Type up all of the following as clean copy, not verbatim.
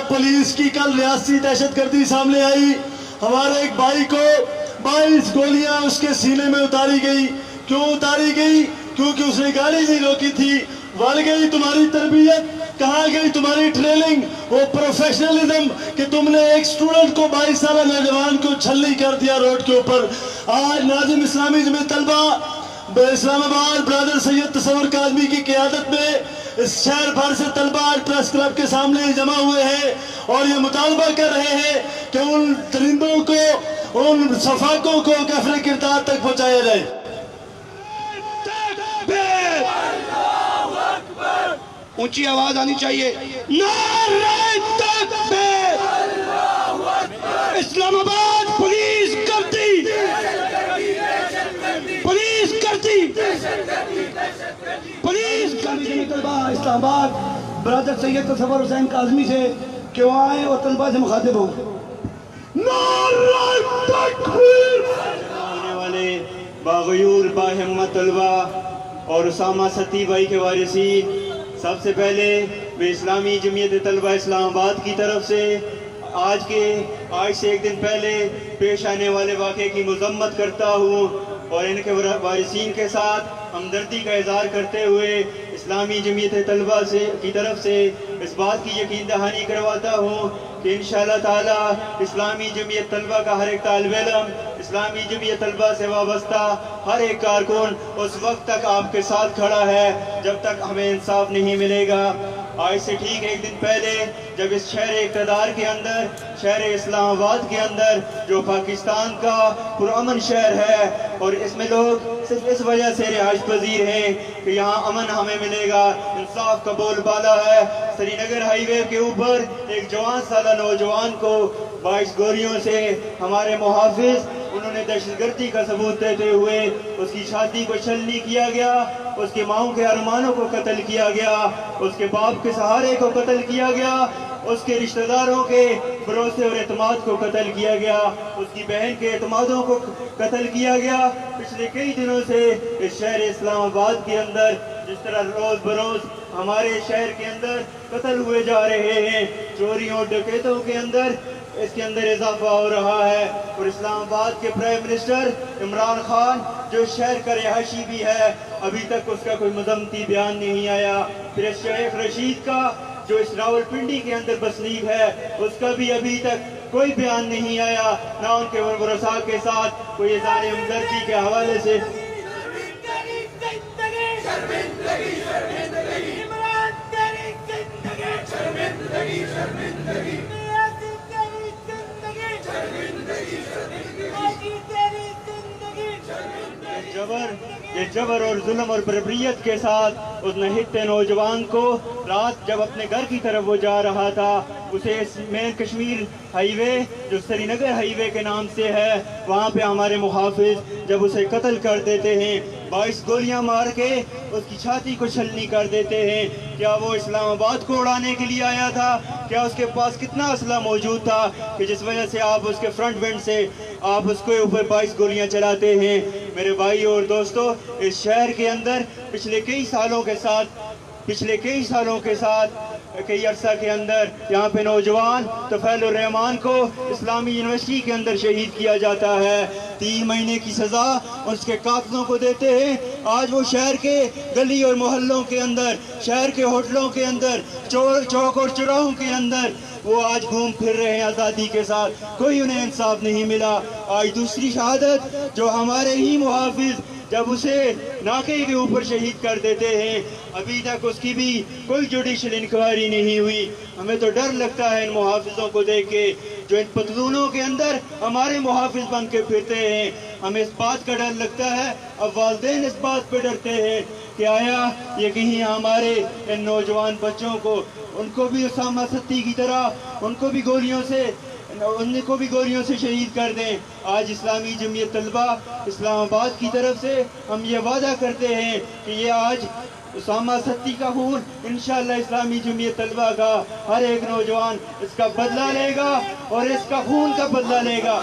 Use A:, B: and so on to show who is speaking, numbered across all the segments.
A: Police की कल रियासती दहशत गर्दी सामने आई। हमारे एक भाई को 22 गोलियां उसके सीने में उतारी गई। क्यों उतारी गई? क्योंकि उसने गाड़ी नहीं रोकी थी। बढ़ गई तुम्हारी तरबियत, कहाँ गई तुम्हारी ट्रेनिंग, वो प्रोफेशनलिज्म कि तुमने एक स्टूडेंट को 22 साल नौजवान को छल्ली कर दिया रोड के ऊपर। आज नाजिम इस्लामी जमीयत तलबा इस्लामाबाद ब्रदर सैयद तसव्वुर काज़मी की क़यादत में इस शहर भर से तलबा प्रेस क्लब के सामने जमा हुए हैं और ये मुतालबा कर रहे हैं कि उन दरिंदों को, उन सफाकों को कफरे किरदार तक पहुँचाया जाए।
B: ऊंची आवाज आनी चाहिए। नारे तकबीर! इस्लामाबाद पुलिस करती, पुलिस करती, पुलिस करती। इस्लामाबाद ब्रदर सैयद तसव्वुर हुसैन काज़मी से कि वहाँ आए और तलबा से मुखातिब हो। नारे तकबीर!
C: आने वाले बागयूर बाहिम्मत तलबा और उसामा सती भाई के वारिसीन, सबसे पहले मैं इस्लामी जमीयत तलबा इस्लामाबाद की तरफ से आज से एक दिन पहले पेश आने वाले वाक़े की मज़म्मत करता हूँ और इनके वारिसीन के साथ हमदर्दी का इज़हार करते हुए इस्लामी जमीयत तलबा की तरफ से इस बात की यकीन दहानी करवाता हूँ कि इंशाअल्लाह ताला इस्लामी जमीयत तलबा का हर एक तालिब इल्म, इस्लामी जमीयत तलबा से वाबस्ता हर एक कारकुन उस वक्त तक आपके साथ खड़ा है जब तक हमें इंसाफ नहीं मिलेगा। आज से ठीक एक दिन पहले जब इस शहर इक़्तिदार के अंदर, शहर इस्लामाबाद के अंदर जो पाकिस्तान का पुरअमन शहर है और इसमें लोग सिर्फ इस वजह से रिहाइश पजीर हैं कि यहाँ अमन हमें मिलेगा, इंसाफ का बोलबाला है। श्रीनगर हाईवे के ऊपर एक जवान साला नौजवान को 22 गोलियों से हमारे मुहाफिज उन्होंने दहशतगर्दी का सबूत देते हुए उसकी शादी को छलनी किया गया, उसके माओं के अरमानों को कत्ल किया गया, उसके बाप के सहारे को कत्ल किया गया, उसके रिश्तेदारों के भरोसे और एतमाद को कत्ल किया गया, उसकी बहन के एतमादों को कत्ल किया गया। पिछले कई दिनों से इस शहर इस्लामाबाद के अंदर जिस तरह रोज़ बरोज़ हमारे शहर के अंदर कत्ल हुए जा रहे हैं, चोरियों डकैतों के अंदर इसके अंदर इजाफा हो रहा है और इस्लामाबाद के प्राइम मिनिस्टर इमरान खान जो शहर का रिहायशी भी है, अभी तक उसका कोई मज़म्मती बयान नहीं आया। फिर शेख रशीद का जो इस रावलपिंडी के अंदर बसनीक है, उसका भी अभी तक कोई बयान नहीं आया, ना उनके वरसा के साथ कोई इज़हार हमदर्दी के हवाले से। ये जबर और जुल्म और बर्बरियत के साथ उस नहित्ते नौजवान को रात जब अपने घर की तरफ वो जा रहा था, उसे मेन कश्मीर हाईवे जो श्रीनगर हाईवे के नाम से है, वहाँ पे हमारे मुहाफिज जब उसे कत्ल कर देते हैं, 22 गोलियां मार के उसकी छाती को छलनी कर देते हैं। क्या वो इस्लामाबाद को उड़ाने के लिए आया था? क्या उसके पास कितना असला मौजूद था कि जिस वजह से आप उसके फ्रंट विंड से आप उसके ऊपर 22 गोलियां चलाते हैं? मेरे भाई और दोस्तों, इस शहर के अंदर पिछले कई सालों के साथ कई अरसा के अंदर यहाँ पे नौजवान तफैलुर रहमान को इस्लामी यूनिवर्सिटी के अंदर शहीद किया जाता है। 3 महीने की सज़ा उसके कातलों को देते हैं। आज वो शहर के गली और मोहल्लों के अंदर, शहर के होटलों के अंदर, चौक और चौराहों के अंदर वो आज घूम फिर रहे हैं आज़ादी के साथ, कोई उन्हें इंसाफ नहीं मिला। आज दूसरी शहादत जो हमारे ही मुहाफिज जब उसे नाके के ऊपर शहीद कर देते हैं, अभी तक उसकी भी कोई जुडिशल इंक्वायरी नहीं हुई। हमें तो डर लगता है इन मुहाफिजों को देख के जो इन पतलूनों के अंदर हमारे मुहाफिज बन के फिरते हैं। हमें इस बात का डर लगता है, अब वालिदैन इस बात पे डरते हैं कि आया ये कहीं हमारे इन नौजवान बच्चों को, उनको भी उसामा सत्ती की तरह उनको भी गोलियों से शहीद कर दें। आज इस्लामी जमीयत तलबा इस्लामाबाद की तरफ से हम ये वादा करते हैं कि ये आज उसामा सत्ती का खून इंशाअल्लाह इस्लामी जमीयत तलबा का हर एक नौजवान इसका बदला लेगा और इसका खून का बदला लेगा।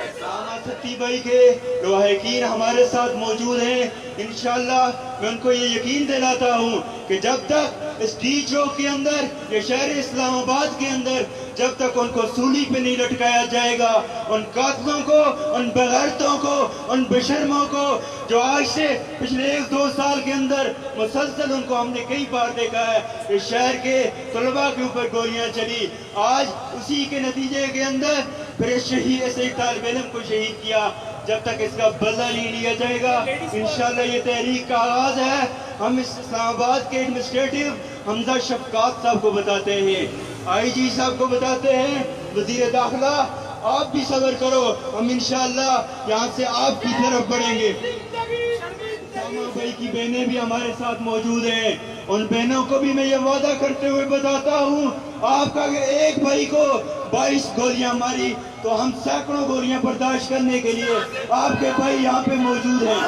C: उसामा सत्ती सतीब भाई के लवाहिकीन हमारे साथ मौजूद हैं। इंशाअल्लाह मैं उनको ये यकीन दिलाता हूँ कि जब तक इस डी चौक के अंदर ये शहर इस्लामाबाद के अंदर जब तक उनको सूली पे नहीं लटकाया जाएगा, उन कातलों को, उन बगैरतों को, उन बेशर्मों को जो आज से पिछले 1-2 साल के अंदर मुसलसल उनको हमने कई बार देखा है, इस शहर के तलबा के ऊपर गोलियां चली, आज उसी के नतीजे के अंदर फिर शहीद ऐसे तालिब इल्म को शहीद किया। जब तक इसका बदला नहीं लिया जाएगा इंशाअल्लाह ये तहरीक का आगाज है। हम इस इस्लामाबाद के एडमिनिस्ट्रेटिव हमजा शफकात साहब को बताते हैं, IG साहब को बताते हैं, वजीर दाखिला आप भी सब्र करो, हम इंशाअल्लाह यहाँ से आपकी तरफ बढ़ेंगे। उसामा भाई की बहनें भी हमारे साथ मौजूद हैं, उन बहनों को भी मैं ये वादा करते हुए बताता हूँ, आपका अगर एक भाई को 22 गोलियां मारी तो हम सैकड़ों गोलियां बर्दाश्त करने के लिए आपके भाई यहाँ पे मौजूद हैं।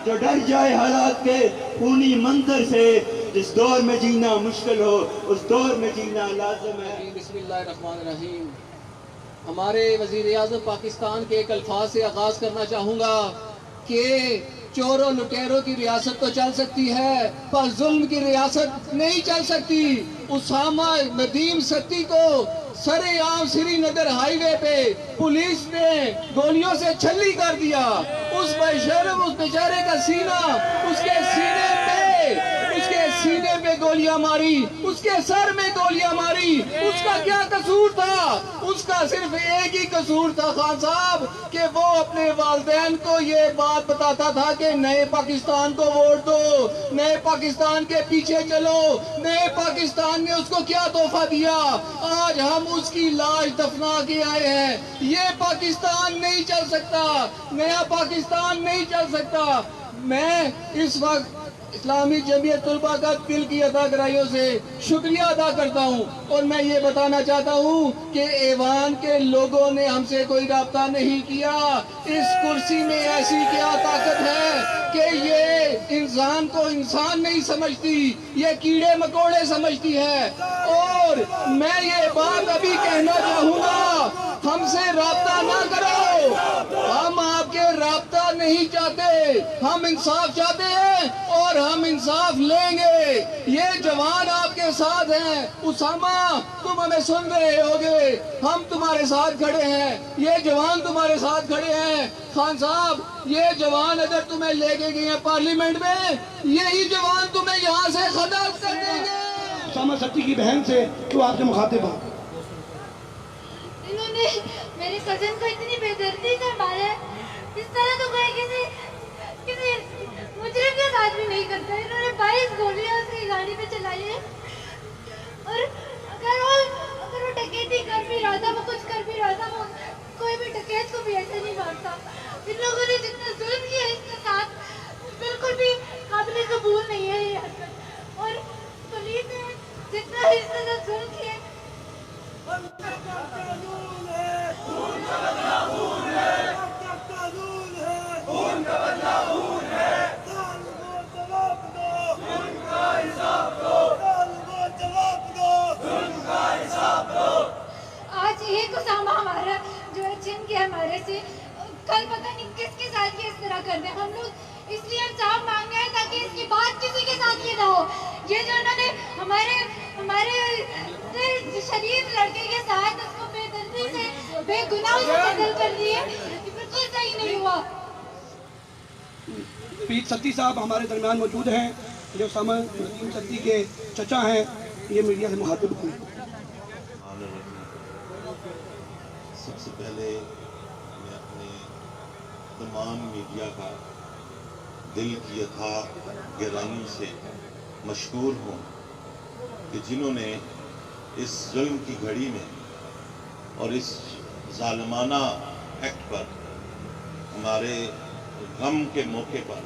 C: जो डर जाए हालात के खूनी मंजर से, जिस दौर में जीना मुश्किल हो उस दौर में जीना लाजिम है।
D: बिस्मिल्लाहिर्रहमानिर्रहीम। हमारे वज़ीर आज़म पाकिस्तान के एक अल्फाज से आगाज़ करना चाहूँगा कि चोरों लुटेरों की रियासत तो चल सकती है पर जुल्म की रियासत नहीं चल सकती। उसामा नदीम सत्ती को सरेआम श्रीनगर हाईवे पे पुलिस ने गोलियों से छल्ली कर दिया। उस बेशर्म उस बेचारे का सीना, उसके सीने पे गोलियां मारी, उसके सर में गोलियां मारी। उसका क्या कसूर था? उसका सिर्फ एक ही कसूर था खान साहब कि वो अपने वालिदैन को ये बात बताता था कि नए पाकिस्तान को वोट दो, नए पाकिस्तान के पीछे चलो। नए पाकिस्तान ने उसको क्या तोहफा दिया? आज हम उसकी लाश दफना के आए हैं। ये पाकिस्तान नहीं चल सकता, नया पाकिस्तान नहीं चल सकता। मैं इस वक्त इस्लामी जमीयत तलबा का दिल की अदा गराइयों से शुक्रिया अदा करता हूँ और मैं ये बताना चाहता हूँ कि ऐवान के लोगों ने हमसे कोई राब्ता नहीं किया। इस कुर्सी में ऐसी क्या ताकत है कि ये इंसान को इंसान नहीं समझती, ये कीड़े मकोड़े समझती है। और मैं ये बात अभी कहना चाहूँगा, हमसे राब्ता ना करो, हम आपके राब्ता नहीं चाहते, हम इंसाफ चाहते हैं और हम इंसाफ लेंगे। ये जवान आपके साथ हैं। उसामा तुम हमें सुन रहे होगे, हम तुम्हारे साथ खड़े हैं, ये जवान तुम्हारे साथ खड़े हैं। खान साहब ये जवान अगर तुम्हें लेके गए हैं पार्लियामेंट में, यही जवान तुम्हें यहाँ से खदाफ कर देंगे।
B: उसामा सत्ती की बहन से तो आपसे मुखातिब हो।
E: इन्होंने मेरे कजन को इतनी बेदर्दी से मारा है, इस तरह तो कोई किसी मुजरिम के साथ भी नहीं करता। इन्होंने 22 गोलियां उसकी गाड़ी पे चलाई है और अगर वो डकैती कर भी रहा था, वो कुछ कर भी रहा था, वो कोई भी डकैत को भी ऐसे नहीं मारता। इन लोगों ने जितना जुल्म किया इसके साथ बिल्कुल भी काबिल कबूल नहीं है ये हरकत। और पुलिस ने जितना इस तरह जुल्म किया आज एक उसामा हमारा जो है छिन गया हमारे से, कल पता नहीं किसके साथ ये इस तरह कर दे। हम लोग इसलिए इंसाफ मांग रहे हैं ताकि इसकी बात किसी के साथ ये ना हो। ये जो उन्होंने हमारे शरीफ लड़के के साथ उसको बेदर्दी से बेगुनाह से कत्ल कर दिए, ये बिल्कुल सही नहीं हुआ।
B: पीर सत्ती साहब हमारे दरमियान मौजूद हैं, जो उसामा नदीम सत्ती के चचा हैं। ये मीडिया से मुखातिब हुए।
F: सबसे पहले मैं अपने तमाम मीडिया का दिल की अथा गहराई से मशकूर हूँ कि जिन्होंने इस जुल्म की घड़ी में और इस जालिमाना एक्ट पर, हमारे गम के मौके पर,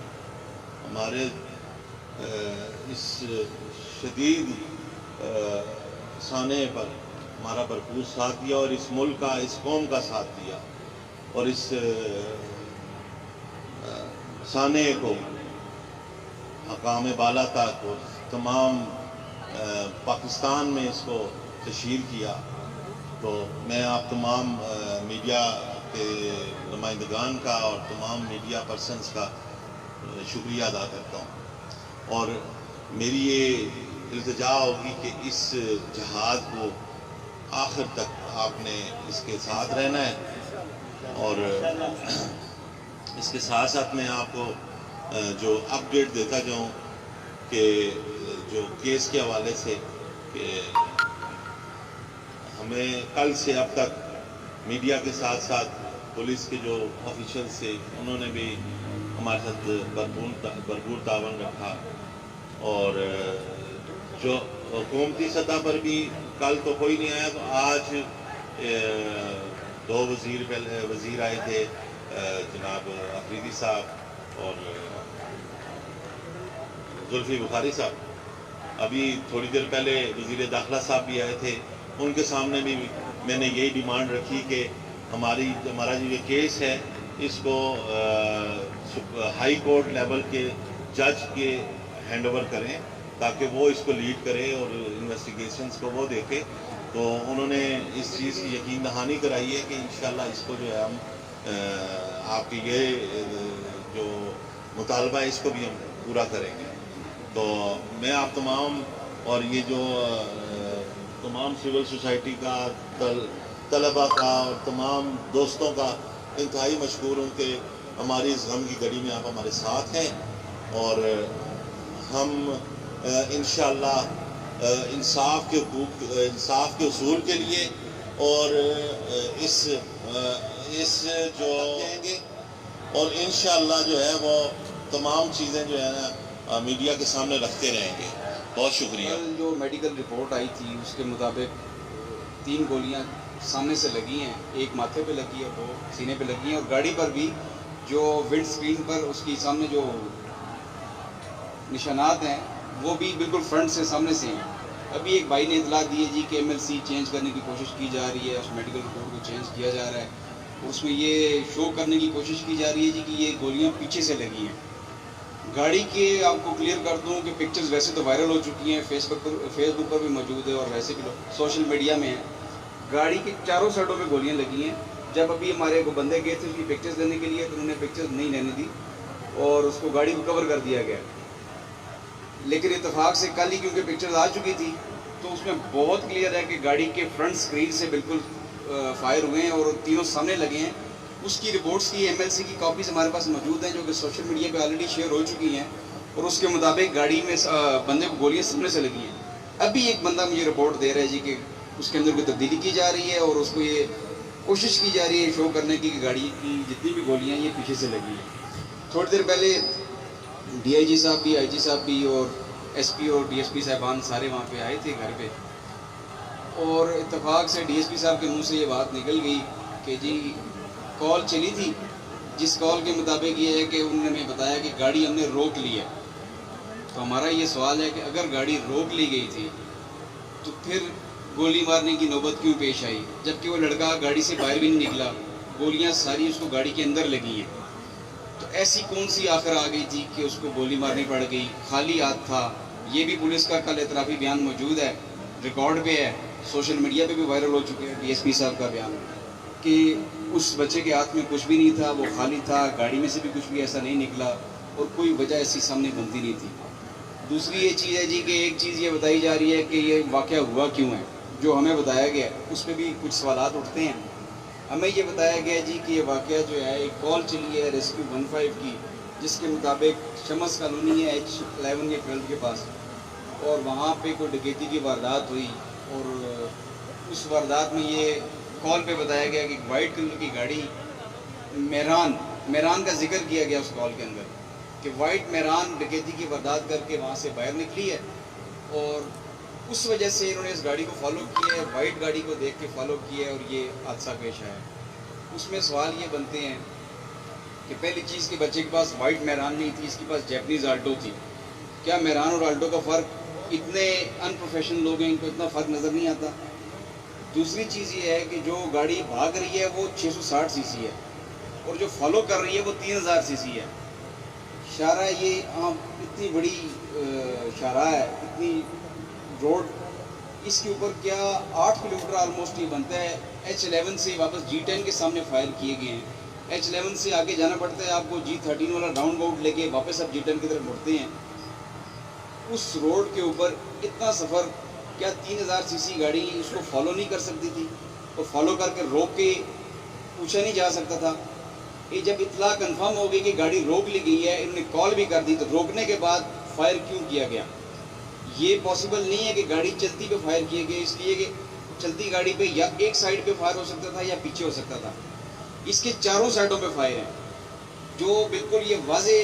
F: हमारे इस शदीद साने पर हमारा भरपूर साथ दिया और इस मुल्क का, इस कौम का साथ दिया और इस साने को हकाम बाला तक और तमाम पाकिस्तान में इसको तशहीर किया। تو میں آپ تمام میڈیا کے نمائندگان کا اور تمام میڈیا پرسنز کا شکریہ ادا کرتا ہوں، اور میری یہ التجا ہوگی کہ اس جہاد کو آخر تک آپ نے اس کے ساتھ رہنا ہے، اور اس کے ساتھ ساتھ میں آپ کو جو اپ ڈیٹ دیتا جاؤں کہ جو کیس کے حوالے سے کہ ہمیں کل سے اب تک میڈیا کے ساتھ ساتھ پولیس کے جو آفیشلز تھے انہوں نے بھی ہمارے ساتھ بھرپور تعاون رکھا، اور جو حکومتی سطح پر بھی کل تو کوئی نہیں آیا، تو آج 2 وزیر آئے تھے، جناب افریدی صاحب اور زلفی بخاری صاحب، ابھی تھوڑی دیر پہلے وزیر داخلہ صاحب بھی آئے تھے، ان کے سامنے بھی میں نے یہی ڈیمانڈ رکھی کہ ہمارا جو یہ کیس ہے اس کو ہائی کورٹ لیول کے جج کے ہینڈ اوور کریں تاکہ وہ اس کو لیڈ کرے اور انویسٹیگیشنز کو وہ دیکھے۔ تو انہوں نے اس چیز کی یقین دہانی کرائی ہے کہ انشاءاللہ اس کو جو ہے ہم آپ کی یہ جو مطالبہ ہے اس کو بھی ہم پورا کریں گے۔ تو میں آپ تمام اور یہ جو تمام سول سوسائٹی کا، طلباء کا اور تمام دوستوں کا انتہائی مشکور ہوں کہ ہماری اس غم کی گھڑی میں آپ ہمارے ساتھ ہیں، اور ہم انشاءاللہ انصاف کے حقوق، انصاف کے حصول کے لیے اور اس جو دیں گے، اور انشاءاللہ جو ہے وہ تمام چیزیں جو ہے نا میڈیا کے سامنے رکھتے رہیں گے۔ بہت شکریہ۔
G: کل جو میڈیکل رپورٹ آئی تھی اس کے مطابق 3 گولیاں سامنے سے لگی ہیں، ایک ماتھے پہ لگی ہے، 2 سینے پہ لگی ہیں، اور گاڑی پر بھی جو ونڈ سکرین پر اس کی سامنے جو نشانات ہیں وہ بھی بالکل فرنٹ سے سامنے سے ہیں۔ ابھی ایک بھائی نے اطلاع دی ہے جی کہ MLC چینج کرنے کی کوشش کی جا رہی ہے، اس میڈیکل رپورٹ کو چینج کیا جا رہا ہے، اس میں یہ شو کرنے کی کوشش کی جا رہی ہے جی کہ یہ گولیاں پیچھے سے لگی ہیں۔ گاڑی کے آپ کو کلیئر کر دوں کہ پکچرز ویسے تو وائرل ہو چکی ہیں، فیس بک پر بھی موجود ہے اور ویسے بھی سوشل میڈیا میں ہیں۔ گاڑی کے چاروں سائڈوں پہ گولیاں لگی ہیں۔ جب ابھی ہمارے کو بندے گئے تھے اس کی پکچرز لینے کے لیے تو انہوں نے پکچرز نہیں لینے دی اور اس کو گاڑی کو کور کر دیا گیا، لیکن اتفاق سے کل ہی کیونکہ پکچرز آ چکی تھی تو اس میں بہت کلیئر ہے کہ گاڑی کے فرنٹ سکرین سے بالکل فائر ہوئے ہیں اور تینوں سامنے لگے ہیں۔ اس کی رپورٹس کی MLC کی کاپیز ہمارے پاس موجود ہیں جو کہ سوشل میڈیا پہ آلریڈی شیئر ہو چکی ہیں، اور اس کے مطابق گاڑی میں بندے کو گولیاں سامنے سے لگی ہیں۔ ابھی ایک بندہ مجھے رپورٹ دے رہا ہے جی کہ اس کے اندر کوئی تبدیلی کی جا رہی ہے اور اس کو یہ کوشش کی جا رہی ہے شو کرنے کی کہ گاڑی کی جتنی بھی گولیاں یہ پیچھے سے لگی ہیں۔ تھوڑی دیر پہلے DIG صاحب بھی، IG صاحب بھی اور SP اور DSP صاحبان سارے وہاں پہ آئے تھے گھر پہ، اور اتفاق سے DSP صاحب کے منہ سے یہ بات نکل گئی کہ جی کال چلی تھی، جس کال کے مطابق یہ ہے کہ انہوں نے ہمیں بتایا کہ گاڑی ہم نے روک لی ہے۔ تو ہمارا یہ سوال ہے کہ اگر گاڑی روک لی گئی تھی تو پھر گولی مارنے کی نوبت کیوں پیش آئی، جبکہ وہ لڑکا گاڑی سے باہر بھی نہیں نکلا، گولیاں ساری اس کو گاڑی کے اندر لگی ہیں۔ تو ایسی کون سی آخر آ گئی تھی کہ اس کو گولی مارنی پڑ گئی، خالی ہاتھ تھا۔ یہ بھی پولیس کا کل اعترافی بیان موجود ہے، ریکارڈ پہ ہے، سوشل میڈیا پہ بھی وائرل ہو چکے ہیں DSP صاحب کا بیان کہ اس بچے کے ہاتھ میں کچھ بھی نہیں تھا، وہ خالی تھا، گاڑی میں سے بھی کچھ بھی ایسا نہیں نکلا اور کوئی وجہ ایسی سامنے بنتی نہیں تھی۔ دوسری یہ چیز ہے جی کہ ایک چیز یہ بتائی جا رہی ہے کہ یہ واقعہ ہوا کیوں ہے، جو ہمیں بتایا گیا اس پہ بھی کچھ سوالات اٹھتے ہیں۔ ہمیں یہ بتایا گیا جی کہ یہ واقعہ جو ہے ایک کال چلی ہے ریسکیو 15 کی، جس کے مطابق شمس کالونی ہے H11 کے 12 کے پاس، اور وہاں پہ کوئی ڈکیتی کی واردات ہوئی، اور اس واردات میں یہ کال پہ بتایا گیا کہ وائٹ کلر کی گاڑی میران کا ذکر کیا گیا اس کال کے اندر کہ وائٹ میران ڈکیتی کی واردات کر کے وہاں سے باہر نکلی ہے، اور اس وجہ سے انہوں نے اس گاڑی کو فالو کیا ہے، وائٹ گاڑی کو دیکھ کے فالو کیا ہے اور یہ حادثہ پیش آیا۔ اس میں سوال یہ بنتے ہیں کہ پہلی چیز کہ بچے کے پاس وائٹ میران نہیں تھی، اس کے پاس جیپنیز آلٹو تھی۔ کیا میران اور آلٹو کا فرق، اتنے ان پروفیشنل لوگ ہیں ان کو اتنا فرق نظر نہیں آتا؟ دوسری چیز یہ ہے کہ جو گاڑی بھاگ رہی ہے وہ 660 cc ہے اور جو فالو کر رہی ہے وہ 3000 cc ہے۔ شارع یہ اتنی بڑی شارع ہے، اتنی روڈ इसके ऊपर क्या 8 किलोमीटर ऑलमोस्ट ये बनता है। H11 से वापस G10 के सामने फायर किए गए हैं। H11 से आगे जाना पड़ता है आपको, G13 वाला राउंड बाउट लेके वापस आप G10 की तरफ मुड़ते हैं। उस रोड के ऊपर इतना सफ़र, क्या 3000 सीसी गाड़ी उसको फॉलो नहीं कर सकती थी? तो फॉलो करके रोक के पूछा नहीं जा सकता था? ये जब इतला कंफर्म हो गई कि गाड़ी रोक ली गई है, इन्होंने कॉल भी कर दी, तो रोकने के बाद फायर क्यों किया गया? ये पॉसिबल नहीं है कि गाड़ी चलती पे फायर किए गए, इसलिए कि चलती गाड़ी पे या एक साइड पे फायर हो सकता था या पीछे हो सकता था। इसके चारों साइडों पे फायर हैं, जो बिल्कुल ये वाजे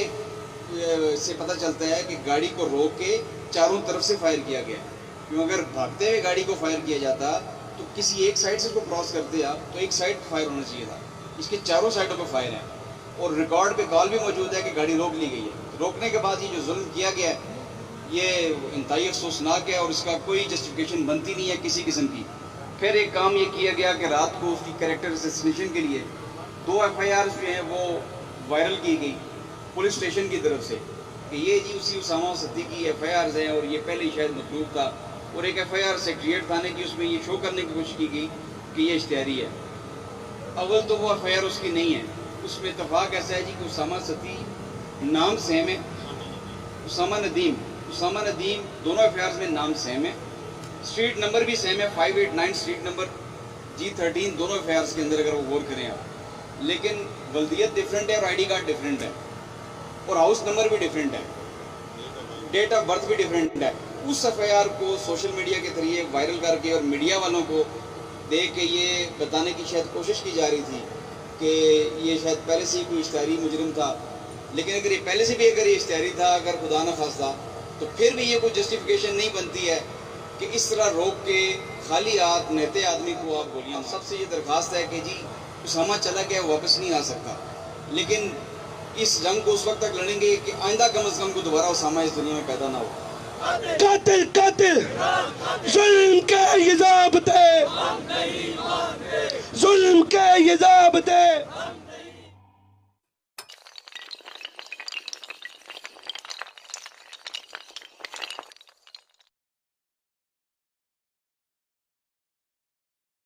G: से पता चलता है कि गाड़ी को रोक के चारों तरफ से फायर किया गया। क्यों अगर भागते हुए गाड़ी को फायर किया जाता तो किसी एक साइड से उसको क्रॉस करते आप तो एक साइड फायर होना चाहिए था। इसके चारों साइडों पे फायर है और रिकॉर्ड पे कॉल भी मौजूद है कि गाड़ी रोक ली गई है। रोकने के बाद ये जो जुल्म किया गया है ये इंतहाई अफसोसनाक है और इसका कोई जस्टिफिकेशन बनती नहीं है किसी किस्म की। फिर एक काम ये किया गया कि रात को उसकी कैरेक्टर असैसिनेशन के लिए 2 FIR जो हैं वो वायरल की गई पुलिस स्टेशन की तरफ से कि ये जी उसी उसामा सत्ती की FIRs हैं और ये पहले ही शायद मतलूब था। और एक FIR सेक्रेटरीट थाने की, उसमें ये शो करने की कोशिश की गई कि ये इश्तिहारी है। अव्वल तो वो FIR उसकी नहीं है, उसमें इत्तफाक ऐसा है जी कि उसामा सत्ती नाम सेम है, उसामा नदीम दोनों FIRs में नाम सेम है, स्ट्रीट नंबर भी सेम है, 589 स्ट्रीट नंबर, G13 दोनों FIRs के अंदर अगर वो गौर करें आप। लेकिन वल्दियत डिफरेंट है और ID कार्ड डिफरेंट है और हाउस नंबर भी डिफरेंट है, डेट ऑफ बर्थ भी डिफरेंट है। उस FIR को सोशल मीडिया के जरिए वायरल करके और मीडिया वालों को दे के ये बताने की शायद कोशिश की जा रही थी कि ये शायद पहले से ही कोई इश्तिहारी मुजरिम था। लेकिन अगर ये पहले से भी अगर ये इश्तिहारी था, अगर खुदा न खास्ता, तो फिर भी ये कोई जस्टिफिकेशन नहीं बनती है कि इस तरह रोक के खाली हाथ नहते आदमी को आप गोलियां। सबसे ये दरख्वास्त है कि जी उसामा चला गया, वापस नहीं आ सकता, लेकिन इस जंग को उस वक्त तक लड़ेंगे कि आइंदा कम अज़ कम को दोबारा उसामा इस दुनिया में पैदा ना हो।
B: कातिल कातिल जुल्म के ये ज़ाबिते, जुल्म के ये ज़ाबिते